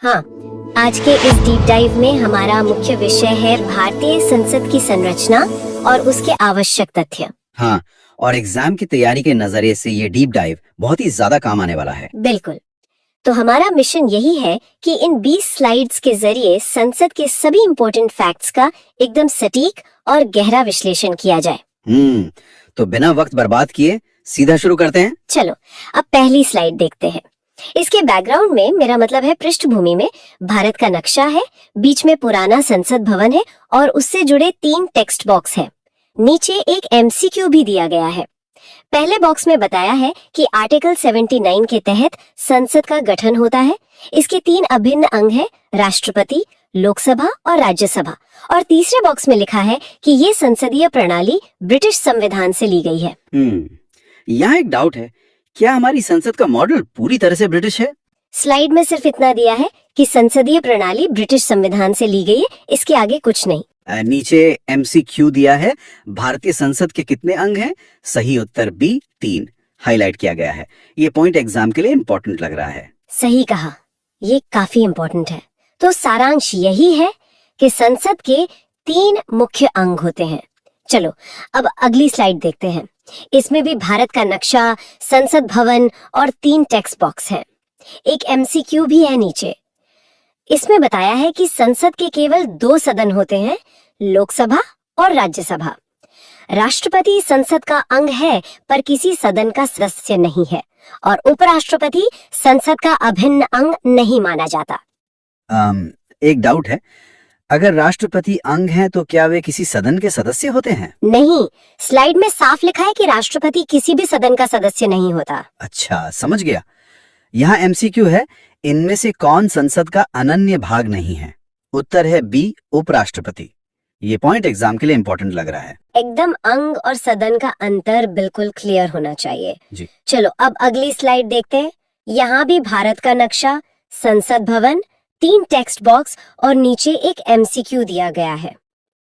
हाँ, आज के इस डीप डाइव में हमारा मुख्य विषय है भारतीय संसद की संरचना और उसके आवश्यक तथ्य। हाँ, और एग्जाम की तैयारी के नजरिए से ये डीप डाइव बहुत ही ज्यादा काम आने वाला है। बिल्कुल। तो हमारा मिशन यही है कि इन 20 स्लाइड्स के जरिए संसद के सभी इम्पोर्टेंट फैक्ट्स का एकदम सटीक और गहरा विश्लेषण किया जाए। तो बिना वक्त बर्बाद किए सीधा शुरू करते हैं। चलो, अब पहली स्लाइड देखते हैं। इसके बैकग्राउंड में, मेरा मतलब है पृष्ठभूमि में, भारत का नक्शा है, बीच में पुराना संसद भवन है और उससे जुड़े 3 टेक्स्ट बॉक्स है। नीचे एक एमसीक्यू भी दिया गया है। पहले बॉक्स में बताया है कि आर्टिकल 79 के तहत संसद का गठन होता है। इसके 3 अभिन्न अंग हैं, राष्ट्रपति, लोकसभा और राज्यसभा। और तीसरे बॉक्स में लिखा है कि ये संसदीय प्रणाली ब्रिटिश संविधान से ली गई है। यहाँ एक डाउट है, क्या हमारी संसद का मॉडल पूरी तरह से ब्रिटिश है? स्लाइड में सिर्फ इतना दिया है कि संसदीय प्रणाली ब्रिटिश संविधान से ली गई है, इसके आगे कुछ नहीं। नीचे एमसीक्यू दिया है, भारतीय संसद के कितने अंग हैं? सही उत्तर बी 3 हाईलाइट किया गया है। ये पॉइंट एग्जाम के लिए इम्पोर्टेंट लग रहा है। सही कहा, ये काफी इम्पोर्टेंट है। तो सारांश यही है कि संसद के 3 मुख्य अंग होते हैं। चलो, अब अगली स्लाइड देखते हैं। इसमें भी भारत का नक्शा, संसद भवन और 3 टेक्स्ट बॉक्स हैं। एक एमसीक्यू भी है नीचे। इसमें बताया है कि संसद के केवल 2 सदन होते हैं, लोकसभा और राज्यसभा। राष्ट्रपति संसद का अंग है पर किसी सदन का सदस्य नहीं है, और उपराष्ट्रपति संसद का अभिन्न अंग नहीं माना जाता। एक डाउट है, अगर राष्ट्रपति अंग हैं तो क्या वे किसी सदन के सदस्य होते हैं? नहीं, स्लाइड में साफ लिखा है कि राष्ट्रपति किसी भी सदन का सदस्य नहीं होता। अच्छा, समझ गया। यहाँ एमसीक्यू है, इनमें से कौन संसद का अनन्य भाग नहीं है? उत्तर है बी, उपराष्ट्रपति। ये पॉइंट एग्जाम के लिए इम्पोर्टेंट लग रहा है। एकदम अंग और सदन का अंतर बिल्कुल क्लियर होना चाहिए जी। चलो, अब अगली स्लाइड देखते हैं। यहाँ भी भारत का नक्शा, संसद भवन, 3 टेक्स्ट बॉक्स और नीचे एक एमसीक्यू दिया गया है।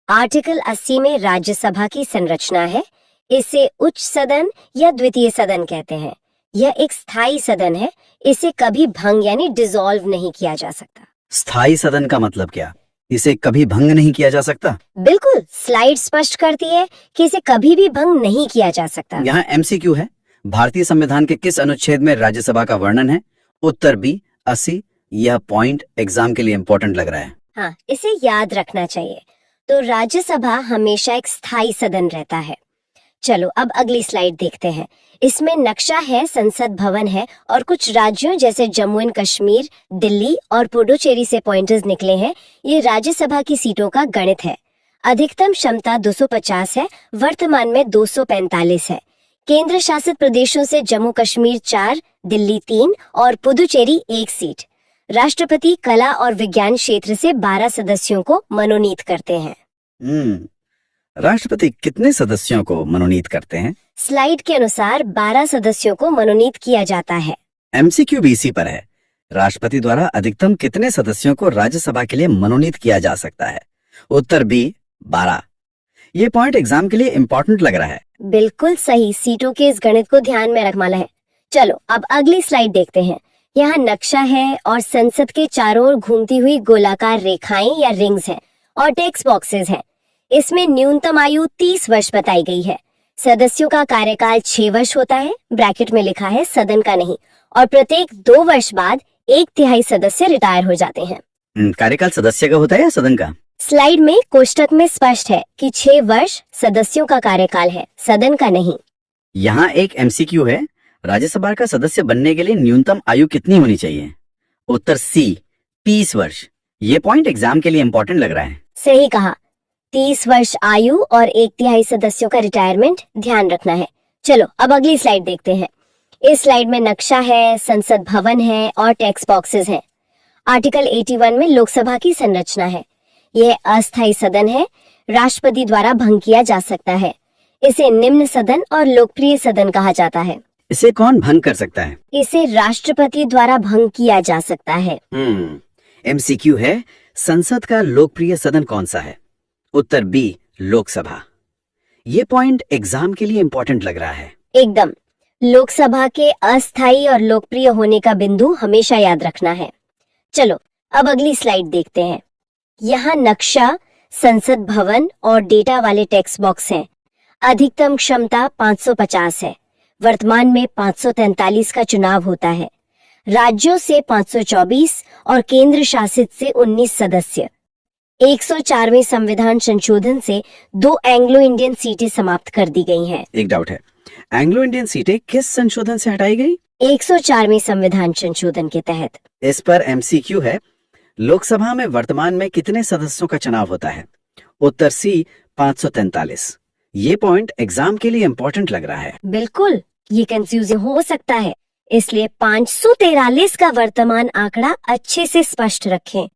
आर्टिकल 80 में राज्यसभा की संरचना है। इसे उच्च सदन या द्वितीय सदन कहते हैं। यह एक स्थायी सदन है। इसे कभी भंग यानी डिसॉल्व नहीं किया जा सकता। स्थायी सदन का मतलब क्या? इसे कभी भंग नहीं किया जा सकता? बिल्कुल, स्लाइड स्पष्ट करती है कि इसे कभी भी भंग नहीं किया जा सकता। यहाँ एमसीक्यू है, भारतीय संविधान के किस अनुच्छेद में राज्यसभा का वर्णन है? उत्तर बी 80। यह पॉइंट एग्जाम के लिए इम्पोर्टेंट लग रहा है। हाँ, इसे याद रखना चाहिए। तो राज्यसभा हमेशा एक स्थायी सदन रहता है। चलो, अब अगली स्लाइड देखते हैं। इसमें नक्शा है, संसद भवन है और कुछ राज्यों जैसे जम्मू एंड कश्मीर, दिल्ली और पुडुचेरी से पॉइंटर्स निकले हैं। ये राज्यसभा की सीटों का गणित है। अधिकतम क्षमता 250 है, वर्तमान में 245 है। केंद्र शासित प्रदेशों से जम्मू कश्मीर 4, दिल्ली 3 और पुडुचेरी 1 सीट। राष्ट्रपति कला और विज्ञान क्षेत्र से 12 सदस्यों को मनोनीत करते हैं। राष्ट्रपति कितने सदस्यों को मनोनीत करते हैं? स्लाइड के अनुसार 12 सदस्यों को मनोनीत किया जाता है। एमसीक्यू भी इसी पर है। राष्ट्रपति द्वारा अधिकतम कितने सदस्यों को राज्यसभा के लिए मनोनीत किया जा सकता है? उत्तर बी 12। ये पॉइंट एग्जाम के लिए इम्पोर्टेंट लग रहा है। बिल्कुल सही, सीटों के इस गणित को ध्यान में रखना है। चलो, अब अगली स्लाइड देखते हैं। यहाँ नक्शा है और संसद के चारों ओर घूमती हुई गोलाकार रेखाएं या रिंग्स हैं और टेक्स्ट बॉक्सेस हैं। इसमें न्यूनतम आयु 30 वर्ष बताई गई है। सदस्यों का कार्यकाल 6 वर्ष होता है, ब्रैकेट में लिखा है, सदन का नहीं। और प्रत्येक 2 वर्ष बाद 1/3 सदस्य रिटायर हो जाते हैं। कार्यकाल सदस्य का होता है या सदन का? स्लाइड में कोष्टक में स्पष्ट है कि 6 वर्ष सदस्यों का कार्यकाल है, सदन का नहीं। यहाँ एक एमसीक्यू है, राज्यसभा का सदस्य बनने के लिए न्यूनतम आयु कितनी होनी चाहिए? उत्तर सी 30 वर्ष। ये पॉइंट एग्जाम के लिए इम्पोर्टेंट लग रहा है। सही कहा, 30 वर्ष आयु और 1/3 सदस्यों का रिटायरमेंट ध्यान रखना है। चलो, अब अगली स्लाइड देखते हैं। इस स्लाइड में नक्शा है, संसद भवन है और टेक्स्ट बॉक्सेस हैं। आर्टिकल 81 में लोकसभा की संरचना है। यह अस्थायी सदन है, राष्ट्रपति द्वारा भंग किया जा सकता है। इसे निम्न सदन और लोकप्रिय सदन कहा जाता है। इसे कौन भंग कर सकता है? इसे राष्ट्रपति द्वारा भंग किया जा सकता है। एमसीक्यू है, संसद का लोकप्रिय सदन कौन सा है? उत्तर बी लोकसभा। ये पॉइंट एग्जाम के लिए इम्पोर्टेंट लग रहा है। एकदम, लोकसभा के अस्थायी और लोकप्रिय होने का बिंदु हमेशा याद रखना है। चलो, अब अगली स्लाइड देखते हैं। यहाँ नक्शा, संसद भवन और डेटा वाले टेक्स्ट बॉक्स हैं। अधिकतम क्षमता 550 है। वर्तमान में 543 का चुनाव होता है। राज्यों से 524 और केंद्र शासित से 19 सदस्य। 104वें संविधान संशोधन से 2 एंग्लो इंडियन सीटें समाप्त कर दी गई हैं। एक डाउट है, एंग्लो इंडियन सीटें किस संशोधन से हटाई गई? 104वें संविधान संशोधन के तहत। इस पर एमसीक्यू है, लोकसभा में वर्तमान में कितने सदस्यों का चुनाव होता है? उत्तर सी 543। ये पॉइंट एग्जाम के लिए इम्पोर्टेंट लग रहा है। बिल्कुल, ये कंफ्यूजिंग हो सकता है, इसलिए 543 का वर्तमान आंकड़ा अच्छे से स्पष्ट रखें।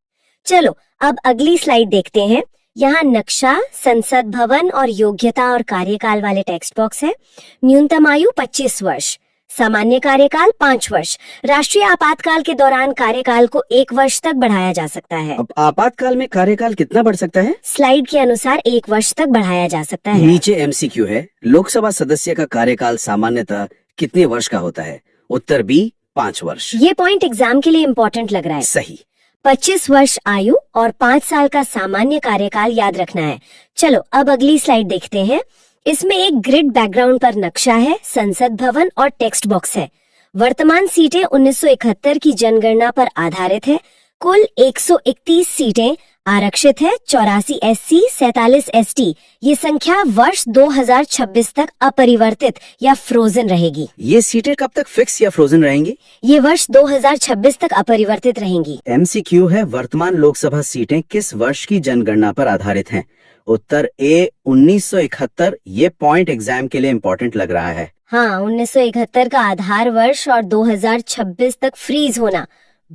चलो अब अगली स्लाइड देखते हैं। यहाँ नक्शा, संसद भवन और योग्यता और कार्यकाल वाले टेक्स्ट बॉक्स है। न्यूनतम आयु 25 वर्ष, सामान्य कार्यकाल 5 वर्ष। राष्ट्रीय आपातकाल के दौरान कार्यकाल को 1 वर्ष तक बढ़ाया जा सकता है। अब आपातकाल में कार्यकाल कितना बढ़ सकता है? स्लाइड के अनुसार 1 वर्ष तक बढ़ाया जा सकता है। नीचे एमसीक्यू है, लोकसभा सदस्य का कार्यकाल सामान्यतः कितने वर्ष का होता है? उत्तर बी 5 वर्ष। ये पॉइंट एग्जाम के लिए इम्पोर्टेंट लग रहा है। सही। 25 वर्ष आयु और 5 साल का सामान्य कार्यकाल याद रखना है। चलो अब अगली स्लाइड देखते हैं। इसमें एक ग्रिड बैकग्राउंड पर नक्शा है, संसद भवन और टेक्स्ट बॉक्स है। वर्तमान सीटें 1971 की जनगणना पर आधारित है। कुल 131 सीटें आरक्षित है। 84 SC, 47 ST। ये संख्या वर्ष 2026 तक अपरिवर्तित या फ्रोजन रहेगी। ये सीटें कब तक फिक्स या फ्रोजन रहेंगी? ये वर्ष 2026 तक अपरिवर्तित रहेंगी। एमसीक्यू है, वर्तमान लोकसभा सीटें किस वर्ष की जनगणना पर आधारित हैं? उत्तर ए 1971। ये पॉइंट एग्जाम के लिए इम्पोर्टेंट लग रहा है। हाँ, 1971 का आधार वर्ष और 2026 तक फ्रीज होना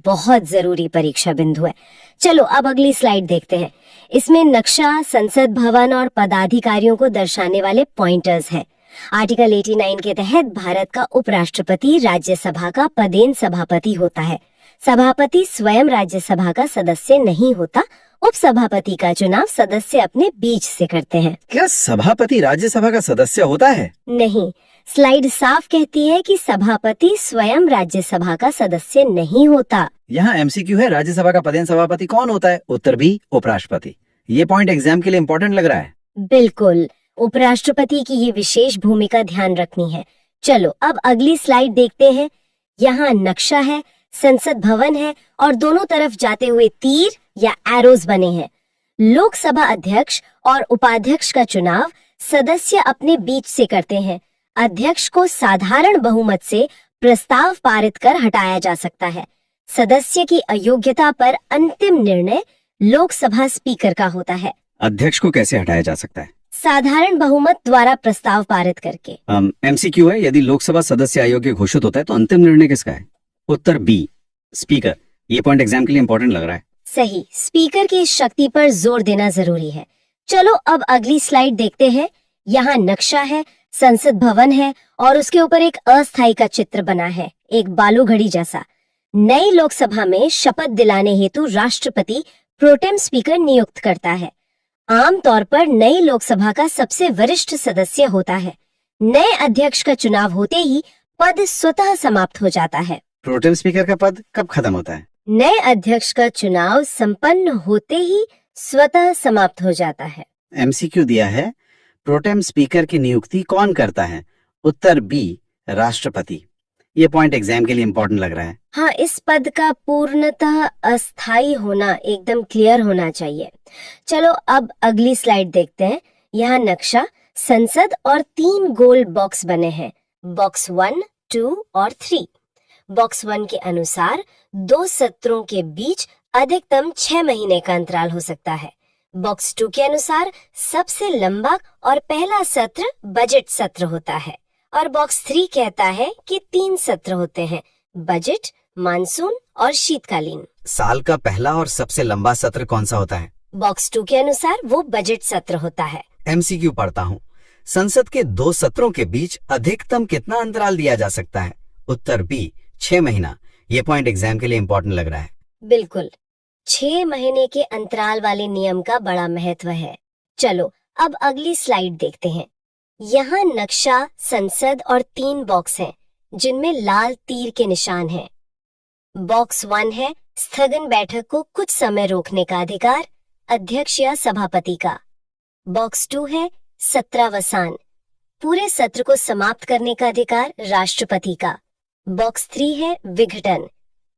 बहुत जरूरी परीक्षा बिंदु है। चलो अब अगली स्लाइड देखते हैं। इसमें नक्शा, संसद भवन और पदाधिकारियों को दर्शाने वाले पॉइंटर्स हैं। आर्टिकल 89 के तहत भारत का उपराष्ट्रपति राज्यसभा का पदेन सभापति होता है। सभापति स्वयं राज्यसभा का सदस्य नहीं होता। उपसभापति का चुनाव सदस्य अपने बीच से करते हैं। क्या सभापति राज्यसभा का सदस्य होता है? नहीं, स्लाइड साफ कहती है कि सभापति स्वयं राज्यसभा का सदस्य नहीं होता। यहाँ एमसीक्यू है, राज्यसभा का पदेन सभापति कौन होता है? उत्तर बी उपराष्ट्रपति। ये पॉइंट एग्जाम के लिए इम्पोर्टेंट लग रहा है। बिल्कुल, उपराष्ट्रपति की ये विशेष भूमिका ध्यान रखनी है। चलो अब अगली स्लाइड देखते हैं। यहाँ नक्शा है, संसद भवन है और दोनों तरफ जाते हुए तीर या एरोज बने हैं। लोकसभा अध्यक्ष और उपाध्यक्ष का चुनाव सदस्य अपने बीच से करते हैं। अध्यक्ष को साधारण बहुमत से प्रस्ताव पारित कर हटाया जा सकता है। सदस्य की अयोग्यता पर अंतिम निर्णय लोकसभा स्पीकर का होता है। अध्यक्ष को कैसे हटाया जा सकता है? साधारण बहुमत द्वारा प्रस्ताव पारित करके। एमसीक्यू है, यदि लोकसभा सदस्य अयोग्य घोषित होता है तो अंतिम निर्णय किसका है? उत्तर बी स्पीकर। ये पॉइंट एग्जाम के लिए इम्पोर्टेंट लग रहा है। सही, स्पीकर की शक्ति पर जोर देना जरूरी है। चलो अब अगली स्लाइड देखते हैं। यहाँ नक्शा है, संसद भवन है और उसके ऊपर एक अस्थायी का चित्र बना है, एक बालू घड़ी जैसा। नई लोकसभा में शपथ दिलाने हेतु राष्ट्रपति प्रोटेम स्पीकर नियुक्त करता है। आमतौर पर नई लोकसभा का सबसे वरिष्ठ सदस्य होता है। नए अध्यक्ष का चुनाव होते ही पद स्वतः समाप्त हो जाता है। प्रोटेम स्पीकर का पद कब खत्म होता है? नए अध्यक्ष का चुनाव संपन्न होते ही स्वतः समाप्त हो जाता है। एमसीक्यू दिया है, प्रोटेम स्पीकर की नियुक्ति कौन करता है? उत्तर बी राष्ट्रपति। ये पॉइंट एग्जाम के लिए इम्पोर्टेंट लग रहा है। हाँ, इस पद का पूर्णतः अस्थायी होना एकदम क्लियर होना चाहिए। चलो अब अगली स्लाइड देखते हैं। यहाँ नक्शा, संसद और 3 गोल बॉक्स बने हैं, बॉक्स 1, 2 और 3। बॉक्स 1 के अनुसार 2 सत्रों के बीच अधिकतम 6 महीने का अंतराल हो सकता है। बॉक्स 2 के अनुसार सबसे लंबा और पहला सत्र बजट सत्र होता है और बॉक्स 3 कहता है कि 3 सत्र होते हैं, बजट, मानसून और शीतकालीन। साल का पहला और सबसे लंबा सत्र कौन सा होता है? बॉक्स 2 के अनुसार वो बजट सत्र होता है। एमसीक्यू पढ़ता हूँ, संसद के 2 सत्रों के बीच अधिकतम कितना अंतराल दिया जा सकता है? उत्तर बी 6 महीना। ये पॉइंट एग्जाम के लिए इम्पोर्टेंट लग रहा है। बिल्कुल, 6 महीने के अंतराल वाले नियम का बड़ा महत्व है। चलो अब अगली स्लाइड देखते हैं। यहाँ नक्शा, संसद और 3 बॉक्स हैं जिनमें लाल तीर के निशान हैं। बॉक्स 1 है, स्थगन बैठक को कुछ समय रोकने का अधिकार अध्यक्ष या सभापति का। बॉक्स 2 है सत्रावसान, पूरे सत्र को समाप्त करने का अधिकार राष्ट्रपति का। बॉक्स 3 है विघटन,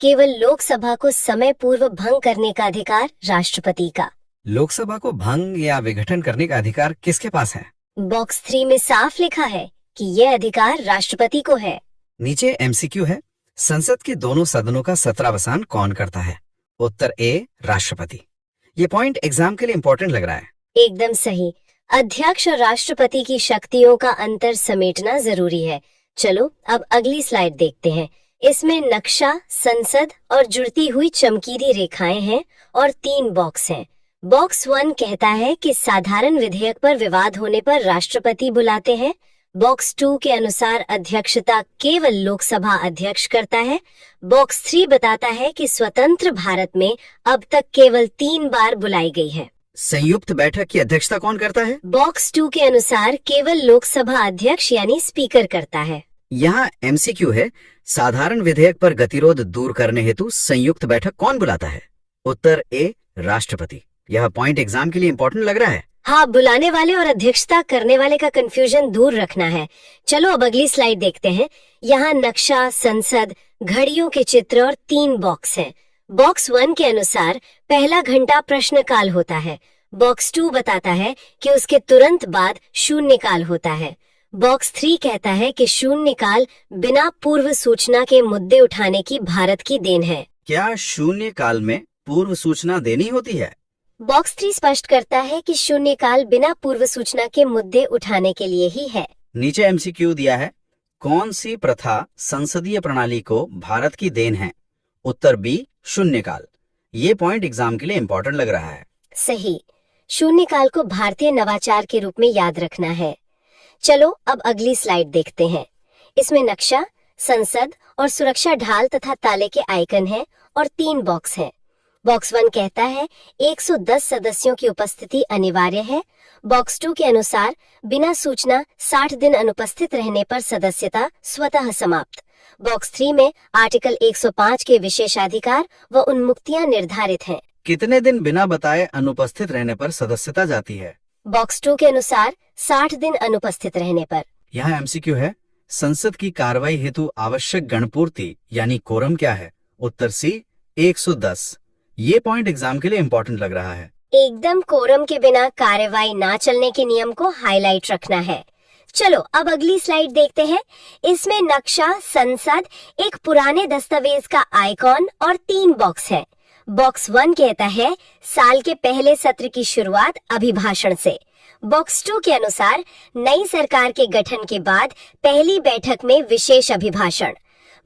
केवल लोकसभा को समय पूर्व भंग करने का अधिकार राष्ट्रपति का। लोकसभा को भंग या विघटन करने का अधिकार किसके पास है? बॉक्स 3 में साफ लिखा है कि यह अधिकार राष्ट्रपति को है। नीचे एमसीक्यू है, संसद के दोनों सदनों का सत्रावसान कौन करता है? उत्तर ए, राष्ट्रपति। ये पॉइंट एग्जाम के लिए इंपॉर्टेंट लग रहा है। एकदम सही। अध्यक्ष और राष्ट्रपति की शक्तियों का अंतर समेटना जरूरी है। चलो अब अगली स्लाइड देखते हैं। इसमें नक्शा, संसद और जुड़ती हुई चमकीली रेखाएं हैं और 3 बॉक्स हैं। बॉक्स 1 कहता है कि साधारण विधेयक पर विवाद होने पर राष्ट्रपति बुलाते हैं। बॉक्स 2 के अनुसार अध्यक्षता केवल लोकसभा अध्यक्ष करता है। बॉक्स 3 बताता है कि स्वतंत्र भारत में अब तक केवल 3 बार बुलाई गई है। संयुक्त बैठक की अध्यक्षता कौन करता है? बॉक्स 2 के अनुसार केवल लोकसभा अध्यक्ष यानी स्पीकर करता है। यहाँ एमसीक्यू है, साधारण विधेयक पर गतिरोध दूर करने हेतु संयुक्त बैठक कौन बुलाता है? उत्तर ए, राष्ट्रपति। यह पॉइंट एग्जाम के लिए इंपॉर्टेंट लग रहा है। हाँ, बुलाने वाले और अध्यक्षता करने वाले का कंफ्यूजन दूर रखना है। चलो अब अगली स्लाइड देखते हैं। यहाँ नक्शा, संसद, घड़ियों के चित्र और 3 बॉक्स हैं। बॉक्स 1 के अनुसार पहला घंटा प्रश्नकाल होता है। बॉक्स 2 बताता है कि उसके तुरंत बाद शून्यकाल होता है। बॉक्स 3 कहता है कि शून्यकाल बिना पूर्व सूचना के मुद्दे उठाने की भारत की देन है। क्या शून्यकाल में पूर्व सूचना देनी होती है? बॉक्स 3 स्पष्ट करता है कि शून्यकाल बिना पूर्व सूचना के मुद्दे उठाने के लिए ही है। नीचे एमसीक्यू दिया है, कौन सी प्रथा संसदीय प्रणाली को भारत की देन है? उत्तर बी, शून्यकाल। ये पॉइंट एग्जाम के लिए इंपॉर्टेंट लग रहा है। सही। शून्यकाल को भारतीय नवाचार के रूप में याद रखना है। चलो अब अगली स्लाइड देखते हैं। इसमें नक्शा, संसद और सुरक्षा ढाल तथा ताले के आइकन हैं और 3 बॉक्स हैं। बॉक्स 1 कहता है 110 सदस्यों की उपस्थिति अनिवार्य है। बॉक्स 2 के अनुसार बिना सूचना 60 दिन अनुपस्थित रहने पर सदस्यता स्वतः समाप्त। बॉक्स 3 में आर्टिकल 105 के विशेषाधिकार व उन्मुक्तियां निर्धारित हैं। कितने दिन बिना बताए अनुपस्थित रहने पर सदस्यता जाती है? बॉक्स 2 के अनुसार 60 दिन अनुपस्थित रहने पर। यहाँ एमसीक्यू है, संसद की कार्रवाई हेतु आवश्यक गणपूर्ति यानी कोरम क्या है? उत्तर सी, 110। ये पॉइंट एग्जाम के लिए इंपॉर्टेंट लग रहा है। एकदम कोरम के बिना कार्रवाई ना चलने के नियम को हाईलाइट रखना है। चलो अब अगली स्लाइड देखते हैं। इसमें नक्शा, संसद, एक पुराने दस्तावेज का आइकॉन और 3 बॉक्स है। बॉक्स 1 कहता है साल के पहले सत्र की शुरुआत अभिभाषण से। बॉक्स 2 के अनुसार नई सरकार के गठन के बाद पहली बैठक में विशेष अभिभाषण।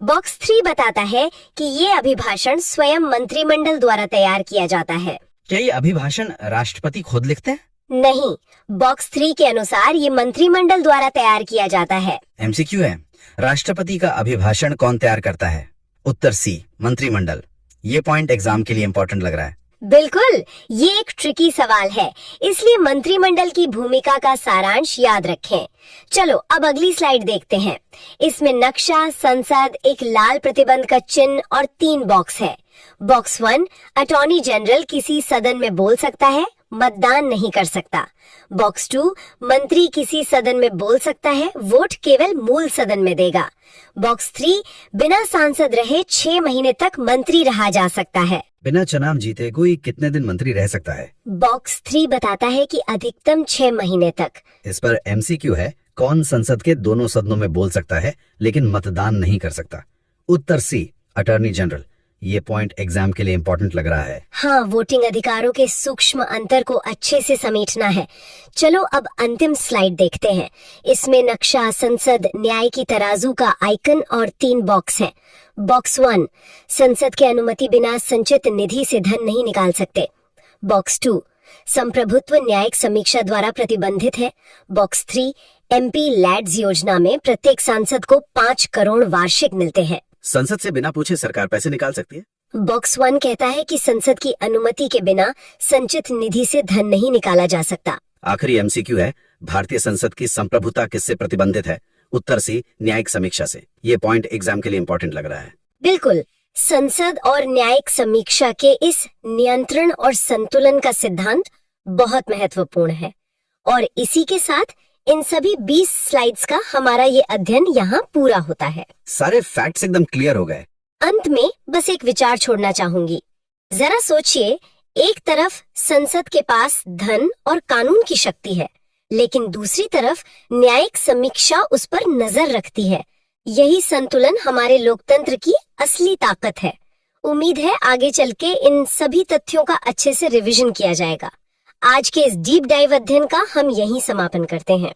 बॉक्स 3 बताता है कि ये अभिभाषण स्वयं मंत्रिमंडल द्वारा तैयार किया जाता है। क्या ये अभिभाषण राष्ट्रपति खुद लिखते हैं? नहीं, बॉक्स 3 के अनुसार ये मंत्रिमंडल द्वारा तैयार किया जाता है। एमसीक्यू है, राष्ट्रपति का अभिभाषण कौन तैयार करता है? उत्तर सी, मंत्रिमंडल। ये पॉइंट एग्जाम के लिए इंपॉर्टेंट लग रहा है। बिल्कुल, ये एक ट्रिकी सवाल है, इसलिए मंत्रिमंडल की भूमिका का सारांश याद रखें। चलो अब अगली स्लाइड देखते हैं। इसमें नक्शा, संसद, एक लाल प्रतिबंध का चिन्ह और 3 बॉक्स है। बॉक्स 1, अटॉर्नी जनरल किसी सदन में बोल सकता है, मतदान नहीं कर सकता। बॉक्स 2, मंत्री किसी सदन में बोल सकता है, वोट केवल मूल सदन में देगा। बॉक्स 3, बिना सांसद रहे 6 महीने तक मंत्री रहा जा सकता है। बिना चुनाव जीते कोई कितने दिन मंत्री रह सकता है? बॉक्स 3 बताता है कि अधिकतम 6 महीने तक। इस पर एमसीक्यू है, कौन संसद के दोनों सदनों में बोल सकता है लेकिन मतदान नहीं कर सकता? उत्तर सी, अटॉर्नी जनरल। ये पॉइंट एग्जाम के लिए इंपॉर्टेंट लग रहा है। हाँ, वोटिंग अधिकारों के सूक्ष्म अंतर को अच्छे से समेटना है। चलो अब अंतिम स्लाइड देखते हैं। इसमें नक्शा, संसद, न्याय की तराजू का आइकन और 3 बॉक्स हैं। बॉक्स 1, संसद की अनुमति बिना संचित निधि से धन नहीं निकाल सकते। बॉक्स 2, संप्रभुत्व न्यायिक समीक्षा द्वारा प्रतिबंधित है। बॉक्स 3, MP लैड्स योजना में प्रत्येक सांसद को 5 करोड़ वार्षिक मिलते हैं। संसद से बिना पूछे सरकार पैसे निकाल सकती है? बॉक्स 1 कहता है कि संसद की अनुमति के बिना संचित निधि से धन नहीं निकाला जा सकता। आखिरी एमसीक्यू है, भारतीय संसद की संप्रभुता किससे प्रतिबंधित है? उत्तर सी, न्यायिक समीक्षा से। ये पॉइंट एग्जाम के लिए इंपॉर्टेंट लग रहा है। बिल्कुल, संसद और न्यायिक समीक्षा के इस नियंत्रण और संतुलन का सिद्धांत बहुत महत्वपूर्ण है। और इसी के साथ इन सभी 20 स्लाइड्स का हमारा ये अध्ययन यहाँ पूरा होता है। सारे फैक्ट्स एकदम क्लियर हो गए। अंत में बस एक विचार छोड़ना चाहूंगी। जरा सोचिए, एक तरफ संसद के पास धन और कानून की शक्ति है, लेकिन दूसरी तरफ न्यायिक समीक्षा उस पर नजर रखती है। यही संतुलन हमारे लोकतंत्र की असली ताकत है। उम्मीद है आगे चल के इन सभी तथ्यों का अच्छे से रिवीजन किया जाएगा। आज के इस डीप डाइव अध्ययन का हम यहीं समापन करते हैं।